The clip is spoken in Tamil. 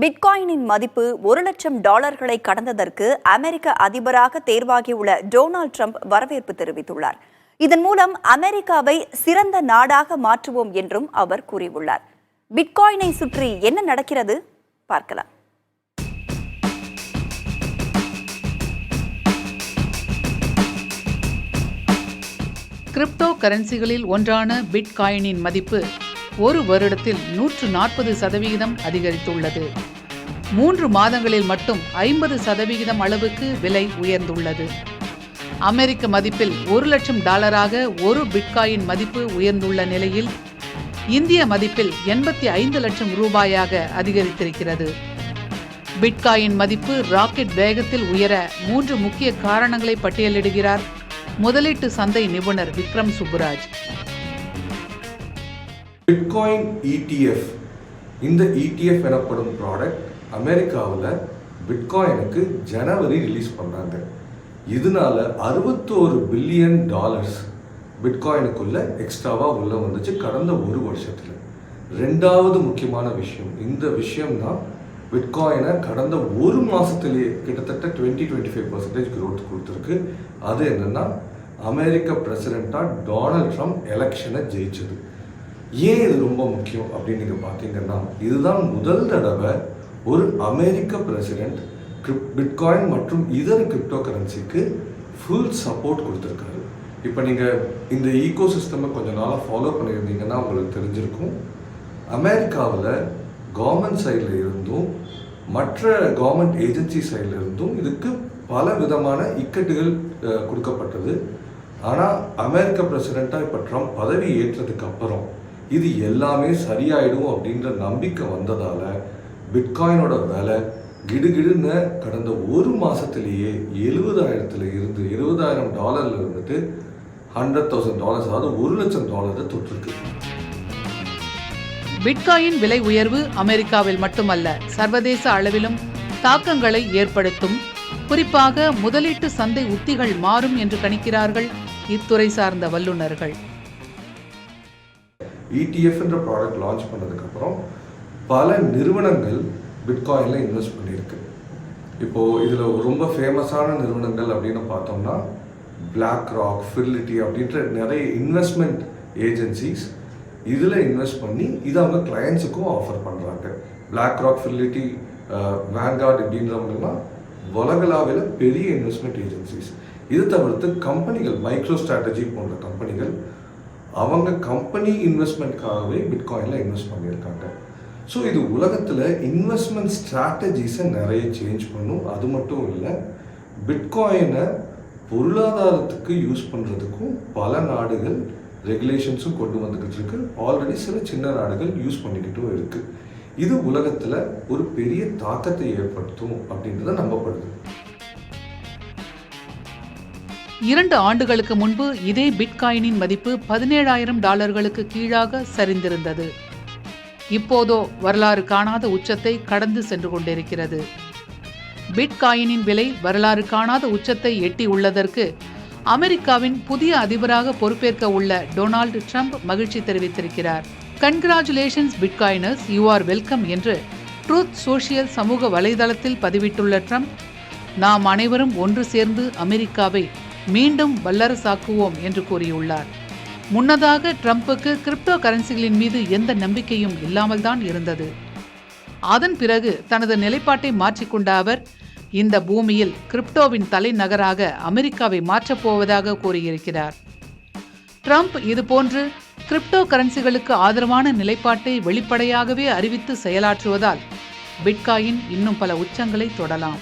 பிட்காயினின் மதிப்பு $1,00,000 கடந்ததற்கு அமெரிக்க அதிபராக தேர்வாகியுள்ள டொனால்ட் ட்ரம்ப் வரவேற்பு தெரிவித்துள்ளார். இதன் மூலம் அமெரிக்காவை சிறந்த நாடாக மாற்றுவோம் என்றும் அவர் கூறியுள்ளார். பிட்காயினை சுற்றி என்ன நடக்கிறது பார்க்கலாம். கிரிப்டோ கரன்சிகளில் ஒன்றான பிட்காயினின் மதிப்பு ஒரு வருடத்தில் 140% அதிகரித்துள்ளது. 3 மாதங்களில் மட்டும் 50% அளவுக்கு விலை உயர்ந்துள்ளது. அமெரிக்க மதிப்பில் $1,00,000 ஒரு பிட்காயின் மதிப்பு உயர்ந்துள்ள நிலையில் இந்திய மதிப்பில் 85 லட்சம் ரூபாயாக அதிகரித்திருக்கிறது. பிட்காயின் மதிப்பு ராக்கெட் வேகத்தில் உயர 3 முக்கிய காரணங்களை பட்டியலிடுகிறார் முதலீட்டு சந்தை நிபுணர் விக்ரம் சுப்புராஜ். பிட்காயின் ETF இந்த ETF எனப்படும் ப்ராடக்ட் அமெரிக்காவில் பிட்காயினுக்கு ஜனவரி ரிலீஸ் பண்ணாங்க. இதனால $61 பில்லியன் பிட்காயினுக்குள்ள எக்ஸ்ட்ராவா உள்ள வந்துச்சு கடந்த ஒரு வருஷத்துல. ரெண்டாவது முக்கியமான விஷயம், இந்த விஷயம் தான் பிட்காயினை கடந்த ஒரு மாசத்திலேயே கிட்டத்தட்ட 20-25% growth கொடுத்துருக்கு. அது என்னன்னா அமெரிக்க பிரசிடென்டா டொனால்ட் ட்ரம்ப் எலெக்ஷனை ஜெயிச்சது. ஏன் இது ரொம்ப முக்கியம் அப்படின்னு நீங்க பார்த்தீங்கன்னா, இதுதான் முதல் தடவை ஒரு அமெரிக்க பிரசிடென்ட் பிட்காயின் மற்றும் இதர கிரிப்டோ கரன்சிக்கு ஃபுல் சப்போர்ட் கொடுத்துருக்காரு. இப்போ நீங்கள் இந்த ஈகோ சிஸ்டமை கொஞ்ச நாளாக ஃபாலோ பண்ணியிருந்தீங்கன்னா உங்களுக்கு தெரிஞ்சிருக்கும். அமெரிக்காவில் கவர்மெண்ட் சைடில் இருந்தும் மற்ற கவர்மெண்ட் ஏஜென்சி சைடில் இருந்தும் இதுக்கு பல விதமான இக்கட்டுகள் கொடுக்கப்பட்டது. ஆனால் அமெரிக்க பிரசிடெண்ட்டாக இப்போ ட்ரம்ப் பதவி ஏற்றதுக்கு அப்புறம் இது எல்லாமே சரியாயிடும் அப்படின்ற நம்பிக்கை வந்ததால் பிட்காயினோட விலை கிடுகிடுன்னு கடந்த ஒரு மாதத்திலேயே $70,000 இருந்து $20,000 இருந்துட்டு $100,000, அதாவது $1,00,000 தொற்றிருக்கு. பிட்காயின் விலை உயர்வு அமெரிக்காவில் மட்டுமல்ல, சர்வதேச அளவிலும் தாக்கங்களை ஏற்படுத்தும். குறிப்பாக முதலீட்டு சந்தை உத்திகள் மாறும் என்று கணிக்கிறார்கள் இத்துறை சார்ந்த வல்லுநர்கள். ETF என்ற ப்ராடக்ட் லான்ச் பண்ணதுக்கப்புறம் பல நிறுவனங்கள் பிட்காயினில் இன்வெஸ்ட் பண்ணியிருக்கு. இப்போது இதில் ரொம்ப ஃபேமஸான நிறுவனங்கள் அப்படின்னு பார்த்தோம்னா பிளாக் ராக், ஃபிடெலிட்டி அப்படின்ற நிறைய இன்வெஸ்ட்மெண்ட் ஏஜென்சிஸ் இதில் இன்வெஸ்ட் பண்ணி இதை அவங்க கிளையன்ஸுக்கும் ஆஃபர் பண்ணுறாங்க. பிளாக் ராக், ஃபிடெலிட்டி, வேன்கார்ட் இப்படின்றவங்கலாம் உலகளாவில் பெரிய இன்வெஸ்ட்மெண்ட் ஏஜென்சிஸ். இது தவிர்த்து கம்பெனிகள், மைக்ரோ ஸ்ட்ராட்டஜி போன்ற கம்பெனிகள் அவங்க கம்பெனி இன்வெஸ்ட்மெண்ட்காகவே பிட்காயினில் இன்வெஸ்ட் பண்ணியிருக்காங்க. ஸோ இது உலகத்தில் இன்வெஸ்ட்மெண்ட் ஸ்ட்ராட்டஜிஸை நிறைய சேஞ்ச் பண்ணும். அது மட்டும் இல்லை, பிட்காயினை பொருளாதாரத்துக்கு யூஸ் பண்ணுறதுக்கும் பல நாடுகள் ரெகுலேஷன்ஸும் கொண்டு வந்துக்கிட்டு இருக்கு. ஆல்ரெடி சில சின்ன நாடுகள் யூஸ் பண்ணிக்கிட்டும் இருக்குது. இது உலகத்தில் ஒரு பெரிய தாக்கத்தை ஏற்படுத்தும் அப்படின்றத நம்பப்படுது. 2 ஆண்டுகளுக்கு முன்பு இதே பிட்காயினின் மதிப்பு $17,000 கீழாக சரிந்திருந்தது. இப்போதோ வரலாறு காணாத உச்சத்தை கடந்து சென்று கொண்டிருக்கிறது. பிட்காயினின் விலை வரலாறு காணாத உச்சத்தை எட்டி உள்ளதற்கு அமெரிக்காவின் புதிய அதிபராக பொறுப்பேற்க உள்ள டொனால்ட் ட்ரம்ப் மகிழ்ச்சி தெரிவித்திருக்கிறார். கன்கிராச்சுலேஷன்ஸ் பிட்காயினர்ஸ், யூ ஆர் வெல்கம் என்று ட்ரூத் சோஷியல் சமூக வலைதளத்தில் பதிவிட்டுள்ள ட்ரம்ப், நாம் அனைவரும் ஒன்று சேர்ந்து அமெரிக்காவை மீண்டும் வல்லரசாக்குவோம் என்று கூறியுள்ளார். முன்னதாக ட்ரம்புக்கு கிரிப்டோ கரன்சிகளின் மீது எந்த நம்பிக்கையும் இல்லாமல் தான் இருந்தது. அதன் பிறகு தனது நிலைப்பாட்டை மாற்றிக்கொண்ட அவர் இந்த பூமியில் கிரிப்டோவின் தலைநகராக அமெரிக்காவை மாற்றப் போவதாக கூறியிருக்கிறார். ட்ரம்ப் இதுபோன்று கிரிப்டோ கரன்சிகளுக்கு ஆதரவான நிலைப்பாட்டை வெளிப்படையாகவே அறிவித்து செயலாற்றுவதால் பிட்காயின் இன்னும் பல உச்சங்களை தொடலாம்.